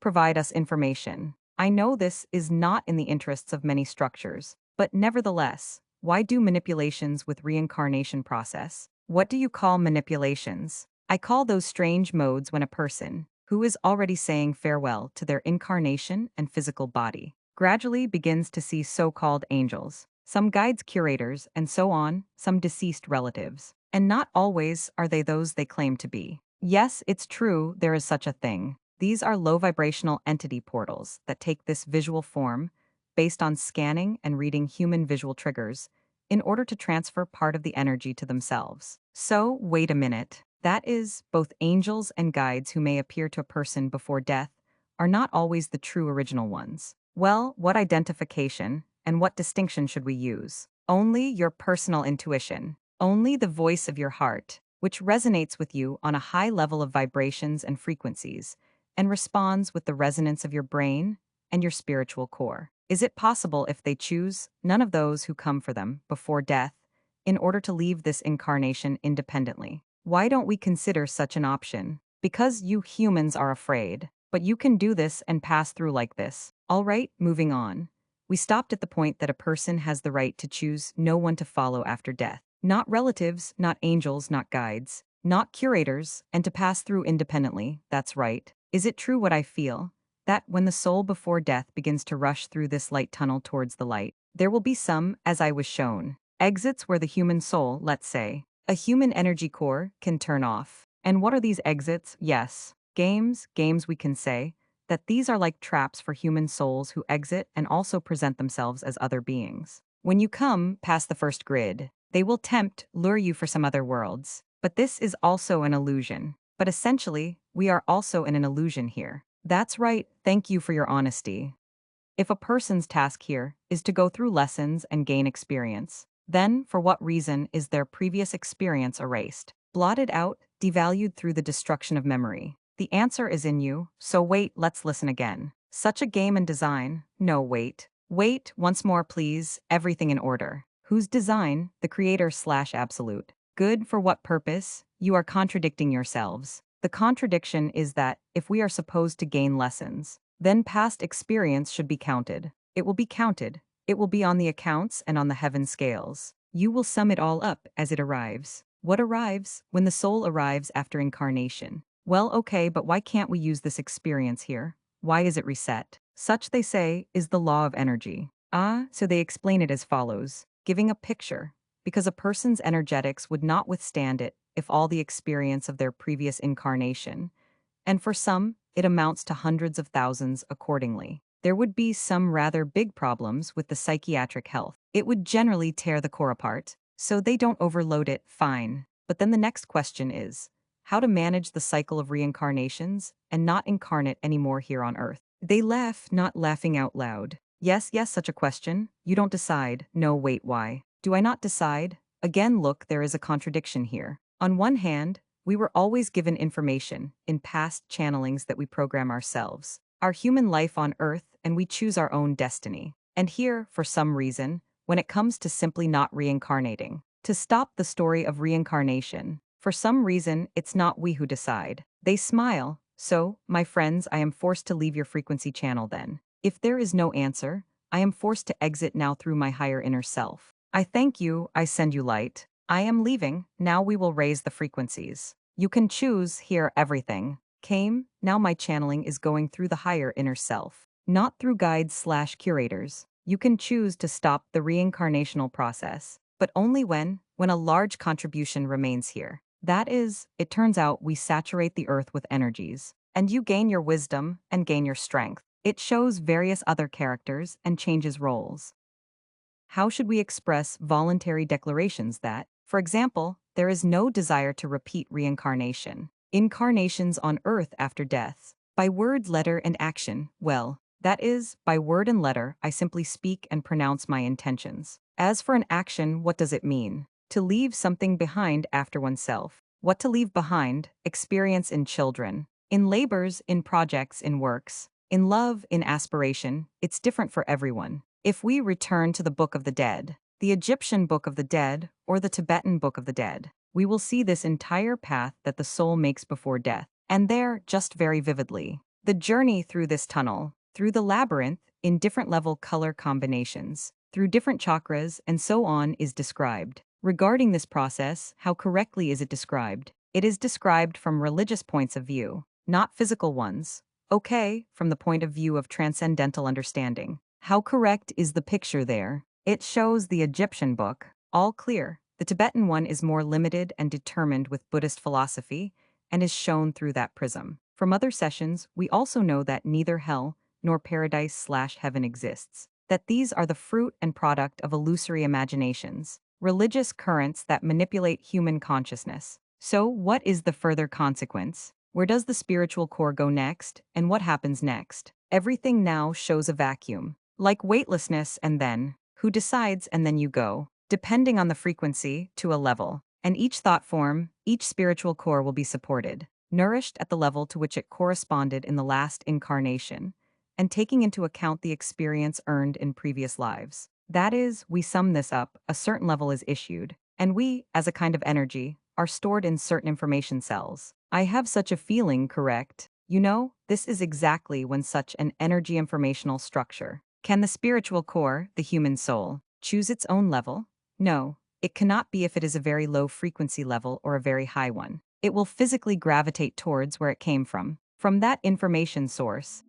provide us information. I know this is not in the interests of many structures, but nevertheless, why do manipulations with reincarnation process? What do you call manipulations? I call those strange modes when a person, who is already saying farewell to their incarnation and physical body, gradually begins to see so-called angels, some guides, curators, and so on, some deceased relatives. And not always are they those they claim to be. Yes, it's true, there is such a thing. These are low vibrational entity portals that take this visual form based on scanning and reading human visual triggers in order to transfer part of the energy to themselves. So, wait a minute. That is, both angels and guides who may appear to a person before death are not always the true original ones. Well, what identification and what distinction should we use? Only your personal intuition, only the voice of your heart, which resonates with you on a high level of vibrations and frequencies, and responds with the resonance of your brain and your spiritual core. Is it possible, if they choose, none of those who come for them before death, in order to leave this incarnation independently? Why don't we consider such an option? Because you humans are afraid. But you can do this and pass through like this. All right, moving on. We stopped at the point that a person has the right to choose no one to follow after death. Not relatives, not angels, not guides, not curators, and to pass through independently. That's right. Is it true what I feel? That when the soul before death begins to rush through this light tunnel towards the light, there will be some, as I was shown, exits where the human soul, let's say, a human energy core, can turn off. And what are these exits? Yes, games we can say, that these are like traps for human souls who exit and also present themselves as other beings. When you come past the first grid, they will lure you for some other worlds. But this is also an illusion. But essentially, we are also in an illusion here. That's right, thank you for your honesty. If a person's task here is to go through lessons and gain experience, then for what reason is their previous experience erased, blotted out, devalued through the destruction of memory? The answer is in you, so wait, let's listen again. Such a game and design? No, wait. Wait, once more please, everything in order. Whose design? The creator/absolute. Good for what purpose? You are contradicting yourselves. The contradiction is that, if we are supposed to gain lessons, then past experience should be counted. It will be counted. It will be on the accounts and on the heaven scales. You will sum it all up as it arrives. What arrives? When the soul arrives after incarnation. Well, okay, but why can't we use this experience here? Why is it reset? Such, they say, is the law of energy. So they explain it as follows, giving a picture, because a person's energetics would not withstand it if all the experience of their previous incarnation, and for some, it amounts to hundreds of thousands accordingly. There would be some rather big problems with the psychiatric health. It would generally tear the core apart, so they don't overload it, fine. But then the next question is, how to manage the cycle of reincarnations and not incarnate anymore here on Earth? They laugh, not laughing out loud. Yes, such a question. You don't decide. No, wait, why? Do I not decide? Again, look, there is a contradiction here. On one hand, we were always given information in past channelings that we program ourselves, our human life on Earth, and we choose our own destiny. And here, for some reason, when it comes to simply not reincarnating, to stop the story of reincarnation, for some reason, it's not we who decide. They smile. So, my friends, I am forced to leave your frequency channel then. If there is no answer, I am forced to exit now through my higher inner self. I thank you, I send you light. I am leaving, now we will raise the frequencies. You can choose here everything. Came, now my channeling is going through the higher inner self, not through guides/curators. You can choose to stop the reincarnational process, but only when a large contribution remains here. That is, it turns out we saturate the earth with energies, and you gain your wisdom and gain your strength. It shows various other characters and changes roles. How should we express voluntary declarations that, for example, there is no desire to repeat reincarnation, incarnations on earth after death, by word, letter, and action? Well, that is, by word and letter, I simply speak and pronounce my intentions. As for an action, what does it mean? To leave something behind after oneself. What to leave behind? Experience in children, in labors, in projects, in works, in love, in aspiration. It's different for everyone. If we return to the Book of the Dead, the Egyptian Book of the Dead, or the Tibetan Book of the Dead, we will see this entire path that the soul makes before death. And there, just very vividly, The journey through this tunnel, through the labyrinth, in different level color combinations, through different chakras, and so on, is described. Regarding this process, how correctly is it described? It is described from religious points of view, not physical ones. Okay, from the point of view of transcendental understanding. How correct is the picture there? It shows the Egyptian book. All clear. The Tibetan one is more limited and determined with Buddhist philosophy, and is shown through that prism. From other sessions, we also know that neither hell nor paradise/heaven exists, that these are the fruit and product of illusory imaginations, religious currents that manipulate human consciousness. So, what is the further consequence? Where does the spiritual core go next, and what happens next? Everything now shows a vacuum, like weightlessness, and then, who decides, and then you go, depending on the frequency, to a level. And each thought form, each spiritual core will be supported, nourished at the level to which it corresponded in the last incarnation, and taking into account the experience earned in previous lives. That is, we sum this up, a certain level is issued, and we, as a kind of energy, are stored in certain information cells. I have such a feeling, correct? You know, this is exactly when such an energy informational structure. Can the spiritual core, the human soul, choose its own level? No, it cannot be if it is a very low frequency level or a very high one. It will physically gravitate towards where it came from that information source,